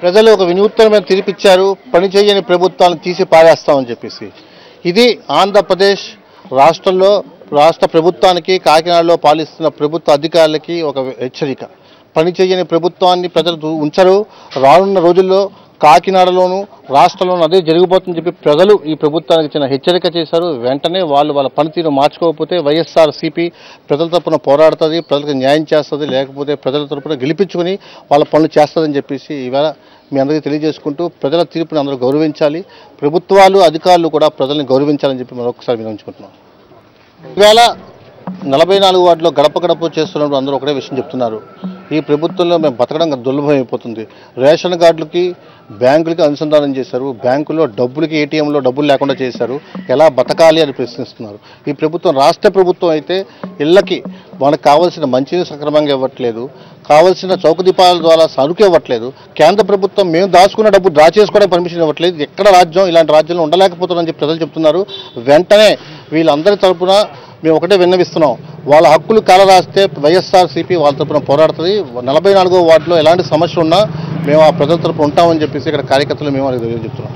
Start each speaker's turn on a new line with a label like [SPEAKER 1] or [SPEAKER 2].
[SPEAKER 1] ప్రజలు ఒక వినూత్నమైన తీర్పిచ్చారు. పనిచేయని ప్రభుత్వాలను తీసి పారేస్తామని చెప్పేసి. ఇది ఆంధ్రప్రదేశ్ రాష్ట్ర ప్రభుత్వానికి, కాకినాడలో పాలిస్తున్న ప్రభుత్వ అధికారులకి ఒక హెచ్చరిక. పనిచేయని ప్రభుత్వాన్ని ప్రజలు ఉంచరు. రానున్న రోజుల్లో కాకినాడలోను రాష్ట్రంలోనూ అదే జరిగిపోతుందని చెప్పి ప్రజలు ఈ ప్రభుత్వానికి చిన్న హెచ్చరిక చేశారు. వెంటనే వాళ్ళ పనితీరు మార్చుకోకపోతే వైఎస్ఆర్సీపీ ప్రజల తరపున పోరాడుతుంది, ప్రజలకు న్యాయం చేస్తుంది, లేకపోతే ప్రజల తరపున గెలిపించుకుని వాళ్ళ పనులు చేస్తుందని చెప్పేసి ఇవాళ మీ అందరికీ తెలియజేసుకుంటూ ప్రజల తీర్పుని అందరూ గౌరవించాలి, ప్రభుత్వాలు అధికారులు కూడా ప్రజల్ని గౌరవించాలని చెప్పి మరొకసారి వినవించుకుంటున్నాం. ఇవాళ 44 వార్డులో గడప గడప చేస్తున్నప్పుడు అందరూ ఒకటే విషయం చెప్తున్నారు. ఈ ప్రభుత్వంలో మేము బతకడం దుర్లభం అయిపోతుంది. రేషన్ కార్డులకి బ్యాంకులకి అనుసంధానం చేశారు. బ్యాంకుల్లో డబ్బులకి ఏటీఎంలో డబ్బులు లేకుండా చేశారు. ఎలా బతకాలి అని ప్రశ్నిస్తున్నారు. ఈ ప్రభుత్వం రాష్ట్ర ప్రభుత్వం అయితే ఇళ్లకి మనకు కావాల్సిన మంచిని సక్రమంగా ఇవ్వట్లేదు, కావాల్సిన చౌకదీపాల ద్వారా సరుకు ఇవ్వట్లేదు. కేంద్ర ప్రభుత్వం మేము దాచుకున్న డబ్బు డ్రా చేసుకోవడానికి పర్మిషన్ ఇవ్వట్లేదు. ఎక్కడ రాజ్యం ఇలాంటి రాజ్యంలో ఉండలేకపోతుందని చెప్పి ప్రజలు చెప్తున్నారు. వెంటనే వీళ్ళందరి తరఫున మేము ఒకటే విన్నవిస్తున్నాం. వాళ్ళ హక్కులు కాలరాస్తే వైఎస్ఆర్సీపీ వాళ్ళ తరఫున పోరాడుతుంది. 44వ వార్డులో ఎలాంటి సమస్య ఉన్నా మేము ఆ ప్రజల తరఫున ఉంటామని చెప్పేసి ఇక్కడ కార్యకర్తలు మేము చెప్తున్నాం.